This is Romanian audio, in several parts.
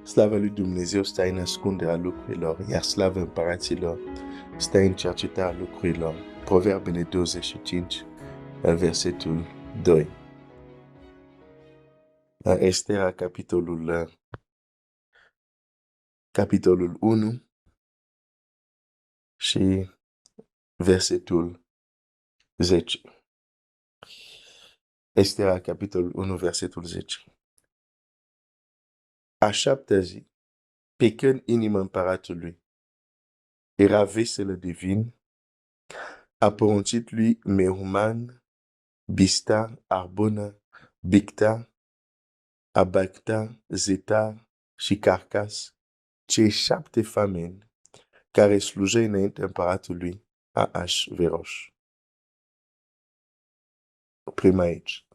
Slava lui Dumnezeu stă în ascunderea lucrurilor, iar slava împăraților stă în cercetarea lucrurilor. Proverbele 25, versetul 2. Estera, capitolul 1 și versetul 10. Estera, capitolul 1, versetul 10. A șaptea zi, pe când inima împăratului era veselă de vin, a poruncit lui Mehuman, Bista, Arbona, Bicta, Abacta, Zetar și Carcas, cei 7 fameni care slujeau înainte împăratului Ahasveros. Oprim aici,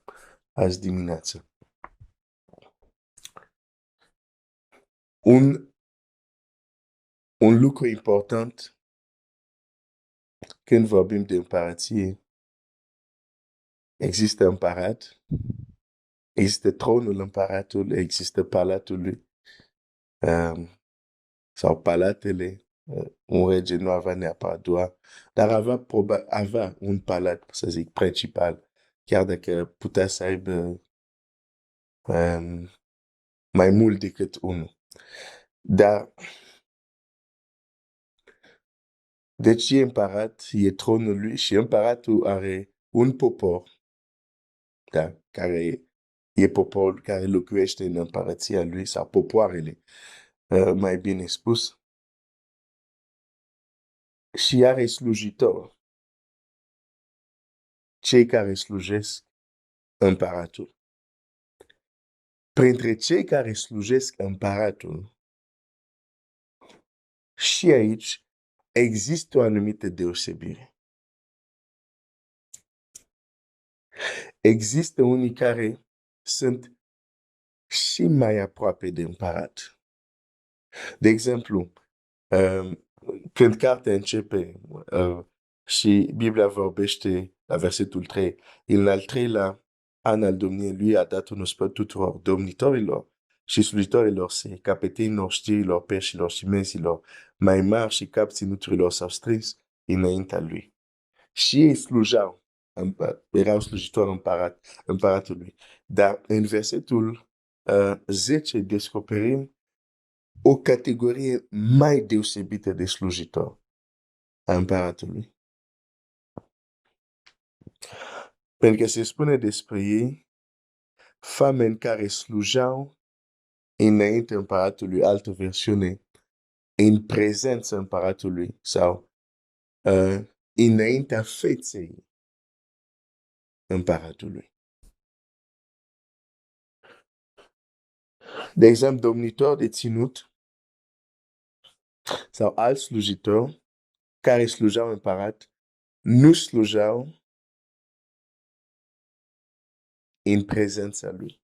azi dimineață. Un lucru important când vorbim de împărație, există împărat, există tronul împăratului, există palatul lui, sau palatele. Un rege nu avea neapărat doar, dar avea un palat, să zic, principal, chiar dacă putea să aibă mai mult decât unul. Dar, deci e împărat, e tronul lui și împăratul are un popor, da, care e poporul care locuiește în împărăția lui, sau popoarele, mai bine spus, și are slujitori, cei care slujesc împăratul. Printre cei care slujesc împăratul, și aici există o anumită deosebire. Există unii care sunt și mai aproape de împărat. De exemplu, când cartea începe și Biblia vorbește la versetul 3, în al 3-lea an al domniei lui a dat un ospăț tuturor domnitorilor și slujitorilor săi, capetenilor, știrilor, peșilor și mezilor, mai mari și cap ținuturilor s-au strâns înaintea lui. Și ei slujau, erau slujitori împăratului. Dar în versetul 10 descoperim o categorie mai deosebită de slujitor a împăratului. Pentru că se spune despre ei fameni care slujau înainte împăratului, altă versiune, în prezența împăratului sau înaintea feței împăratului. De exemplu, domnitori de ținut sau alți slujitori care slujau împărat nu slujau în prezența lui,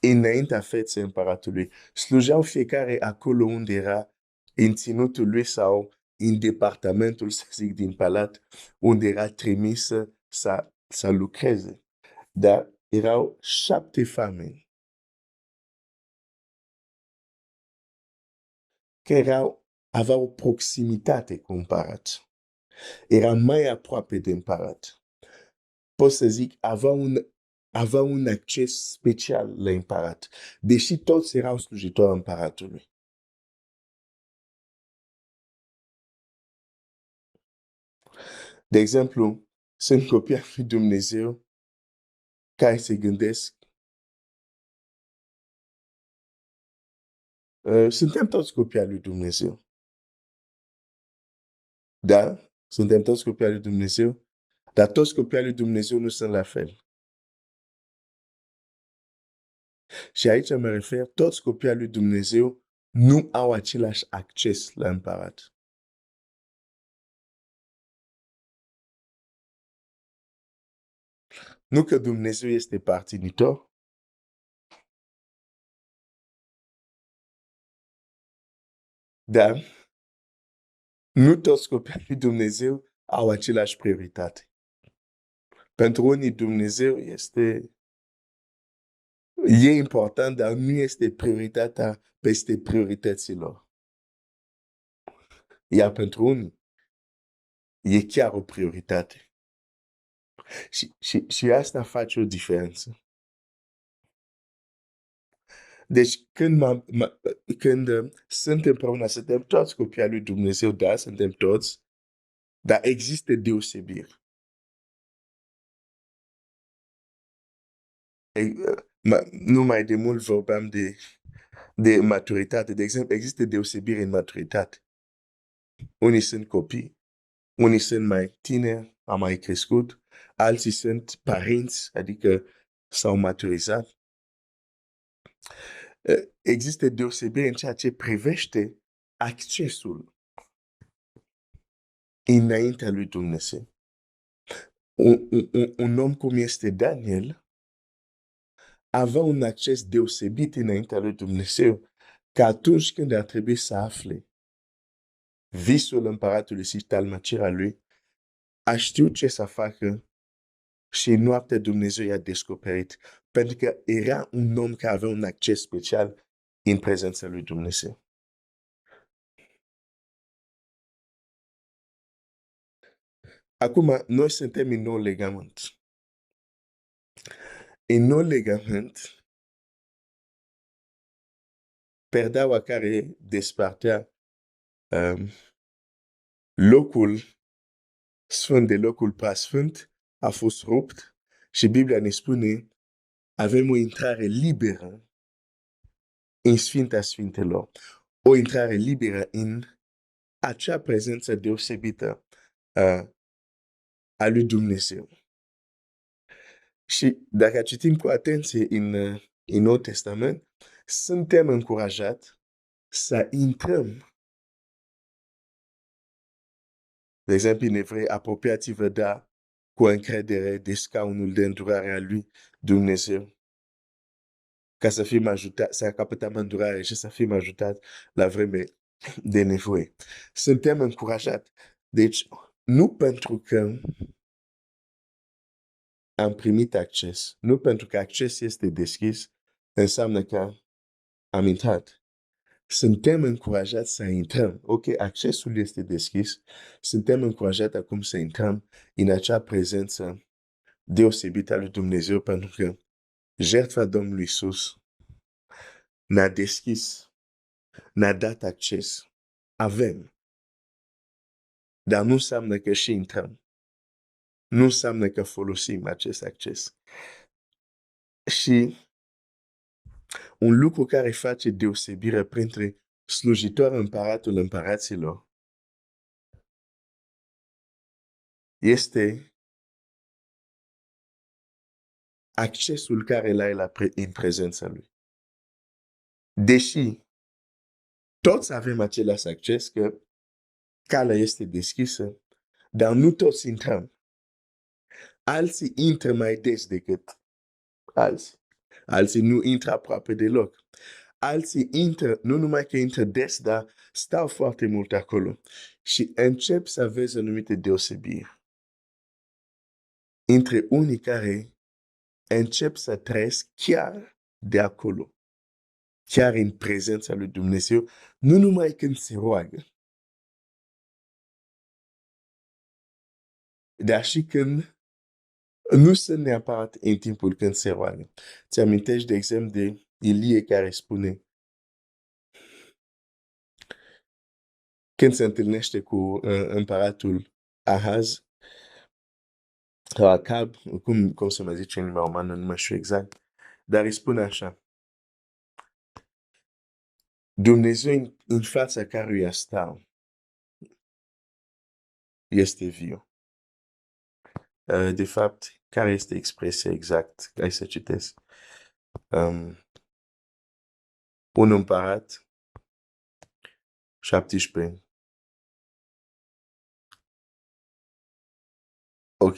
înaintea feței împăratului. Slujau fiecare acolo unde era, în ținutul lui sau în departamentul, să zic, din palat, unde era trimis să lucreze. Dar erau 7 fameni care aveau o proximitate cu împărat. Era mai aproape de împărat. Pot să zic, avea un acces special la împărat, deși toți erau slujitori împăratului. De exemplu, sunt copii al lui Dumnezeu care se gândesc, suntem toți copii al lui Dumnezeu. Da? Suntem toți copii al lui Dumnezeu, dar toți copiii al lui Dumnezeu nu sunt la fel. Și aici mă refer, toți copiii al lui Dumnezeu nu au același acces la împărat. Nu că Dumnezeu este partinitor, dar nu toți copiii al lui Dumnezeu au același prioritate. Pentru unii Dumnezeu este E important, dar nu este prioritatea peste priorităților. Iar pentru unii, e chiar o prioritate. Și asta face o diferență. Deci când suntem împreună, suntem toți copii al lui Dumnezeu, da, suntem toți, dar există deosebiri. Numai de mult vorbeam de maturitate. De exemplu, există deosebiri în maturitate. Unii sunt copii, unii sunt mai tineri, au mai crescut, alții sunt părinți, adică s-au maturizat. Există deosebiri în ceea ce privește accesul înaintea lui Dumnezeu. Un om cum este Daniel avea un acces deosebit înaintea lui Dumnezeu, că atunci când ar trebui să afle visul împăratului și talmacirea lui, a știut ce să facă și noaptea Dumnezeu i-a descoperit, pentru că era un om care avea un acces special în prezența lui Dumnezeu. Acum, noi suntem în nou legământ. În nou legământ, perdeaua care despartea locul sfânt de locul preasfânt a fost rupt și Biblia ne spune avem o intrare liberă în Sfânta Sfintelor. O intrare liberă în acea prezență deosebită a lui Dumnezeu. Și dacă citim cu atenție în Noul Testament, suntem încurajați să intrăm. De exemplu, în Evrei, apropiați-vă cu încredere de scaunul de îndurare a lui Dumnezeu, ca să fim ajutați, să capătăm îndurare și să fim ajutați la vreme de nevoie. Suntem încurajați. Deci, nu pentru că am primit acces, nu pentru că acces este deschis, înseamnă că am intrat. Suntem încurajați să intrăm. Ok, accesul este deschis. Suntem încurajați acum să intrăm în acea prezență deosebită a lui Dumnezeu, pentru că jertfa Domnului Iisus ne-a deschis, ne-a dat acces. Avem. Dar nu înseamnă că și intrăm. Nu înseamnă că folosim acest acces. Și un lucru care face deosebire printre slujitorul împăratul împăraților este accesul care îl ai în prezența lui. Deși toți avem același acces, că calea este deschisă, dar nu toți intrăm. Alții intră mai des decât alții. Alții nu intră aproape deloc. Alții intră, nu numai că intră des, dar stau foarte mult acolo. Și încep să vezi anumite deosebiri între unii care încep să trăiesc chiar de acolo, chiar în prezența lui Dumnezeu, nu numai când se roagă, dar și când nu sunt neapărat în timpul când se roagă. Ți amintești, de exemplu, de Ilie care spune, când se întâlnește cu împăratul Ahaz, sau Acab, cum se mai zice în limba romană, nu mai știu exact, dar îi spune așa, Dumnezeu în fața căruia stau este viu. De fapt, care este expresia exact? Hai să citesc. Un împărat, 17. Ok.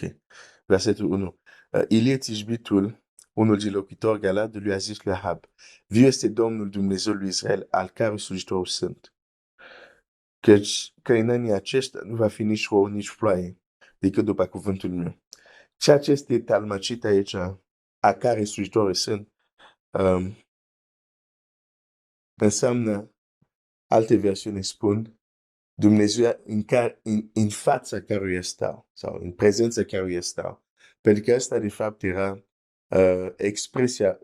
Versetul 1. Ilie Tishbitul, unul din locuitori Galadului, a zis lui Ahab, viu este Domnul Dumnezeu lui Israel, al cărui slujitor sunt. Căci că în anii aceștia nu va fi nici rouă, nici ploaie, decât după cuvântul meu. Ceea ce este talmacit aici, a care slujitori sunt, Înseamnă, alte versiuni spun, Dumnezeu în fața căruia stau, sau în prezența căruia stau. Pentru că asta, de fapt, era expresia,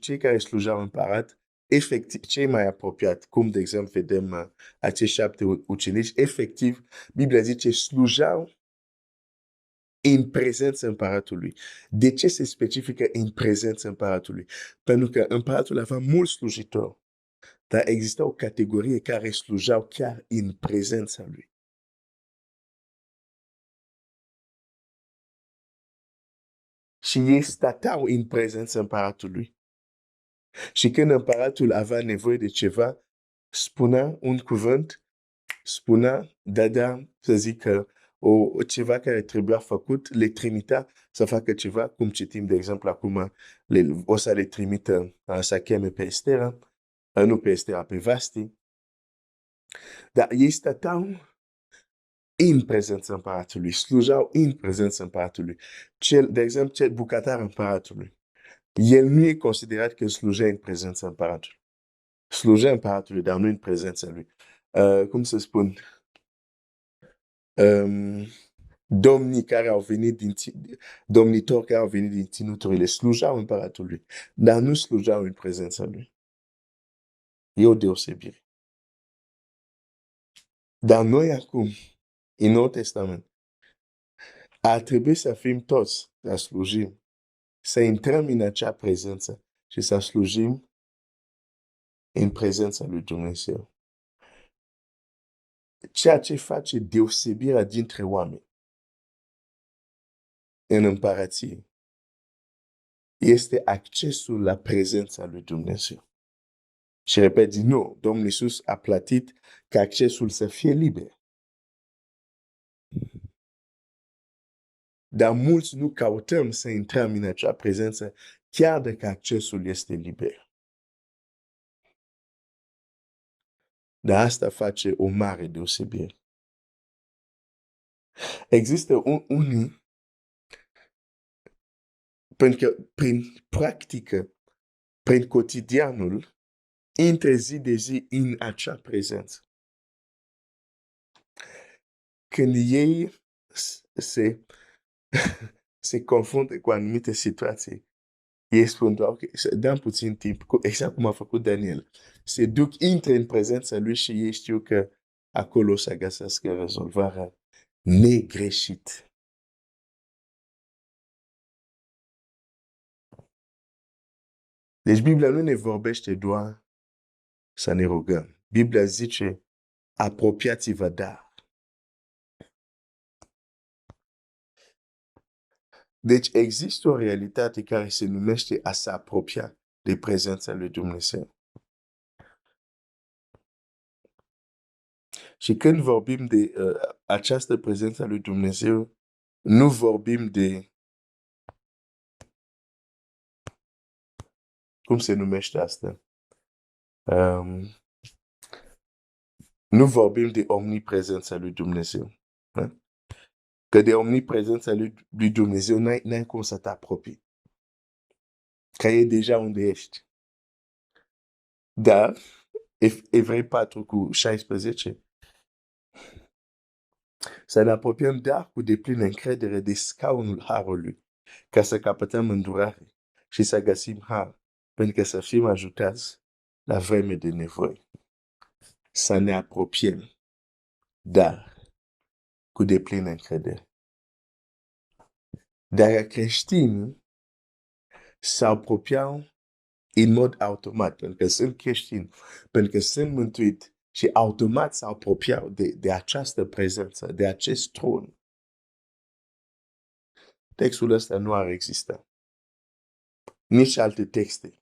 cei care slujeau împărat, efectiv, cei mai apropiat, cum, de exemplu, vedem acești 7 ucenici, efectiv, Biblia zice, slujeau în prezența împăratului. De ce se specifică în prezența împăratului? Pentru că împăratul avea mulți slujitori, dar exista o categorie care slujeau chiar în prezența lui. Și ei stăteau în prezența împăratului. Și când împăratul avea nevoie de ceva, spunea un cuvânt, dădea, să zic, ceva care trebuia făcut, le trimitea să facă ceva, cum citim, de exemplu, acum, o să le trimită să cheme pe Estera, nu pe Estera, pe Vasti. Dar ei stăteau în prezența împăratului, slujau în prezența împăratului. De exemplu, cel bucătar împăratului, el nu e considerat că slujea în prezența împăratului. Slujea împăratului, dar nu în prezența lui. Cum să spun? Domnitori care au venit din ținuturile slujau împăratului, dar nu slujau în prezența lui. E o deosebire. Dar noi acum, în Noul Testament, ar trebui să fim toți să slujim, să intrăm în acea prezență și să slujim în prezența lui Dumnezeu. Ceea ce face deosebirea dintre oameni în împărație este accesul la prezența lui Dumnezeu. Și repet din nou, Domnul Iisus a plătit ca accesul să fie liber. Dar mulți nu căutăm să intrăm în acea prezență, chiar dacă accesul este liber. Dar asta face o mare deosebire. Există unii, pentru că prin practică, prin cotidianul, intră zi de zi în acea prezență. Când ei se confruntă cu anumite situații, ei spun, ok, să dăm puțin timp, exact cum a făcut Daniel. Se duc, intră în prezența lui și ei știu că acolo o să găsească rezolvarea negreșit. Deci Biblia nu ne vorbește doar să ne rugăm. Biblia zice, apropiați-vă dar. Deci există o realitate care se numește a se apropia de prezența lui Dumnezeu. Și când vorbim de această prezență a lui Dumnezeu, nu vorbim de, cum se numește asta? Nu vorbim de omniprezența lui Dumnezeu. Că de omniprezența lui Dumnezeu n-ai cum să te apropii. Că e deja unde ești. Dar, Evrei 4:16, să ne apropiem dar cu deplină încredere de scaunul harului, ca să capătăm îndurare și să găsim har, pentru că să fim ajutați la vreme de nevoie. Să ne apropiem, dar cu deplină încredere. Dar creștinii se apropiau în mod automat, pentru că sunt creștini, pentru că sunt mântuit și automat se apropiau de această prezență, de acest tron. Textul ăsta nu ar exista. Nici alte texte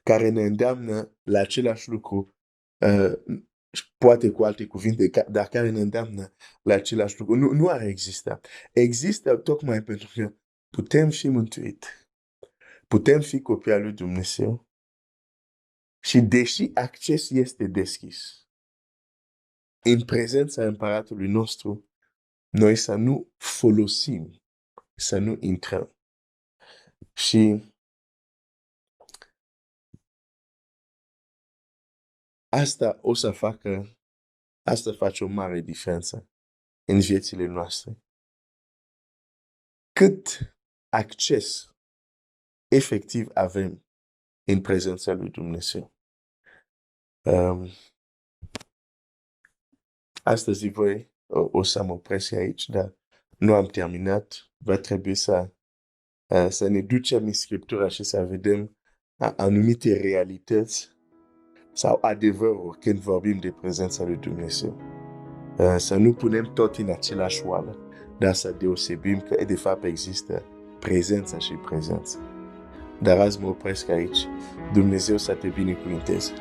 care ne îndeamnă la același lucru, poate cu alte cuvinte, dar care ne îndeamnă la același lucru. Nu ar exista. Există tocmai pentru că putem fi mântuit. Putem fi copii al lui Dumnezeu și deși acces este deschis, în prezența împăratului nostru, noi să nu folosim, să nu intrăm. Și asta face o mare diferență în viețile noastre. Cât acces efectiv avem în prezența lui Dumnezeu. Astăzi o să mă opresc aici, dar nu am terminat. Va trebui să ne ducem în Scriptura și să vedem anumite realități sau adevăruri când vorbim de prezența lui Dumnezeu. Să nu punem tot în același oală, dar să deosebim că de fapt există prezența și prezența. Dar azi mă opresc aici. Dumnezeu să te binecuvinteze.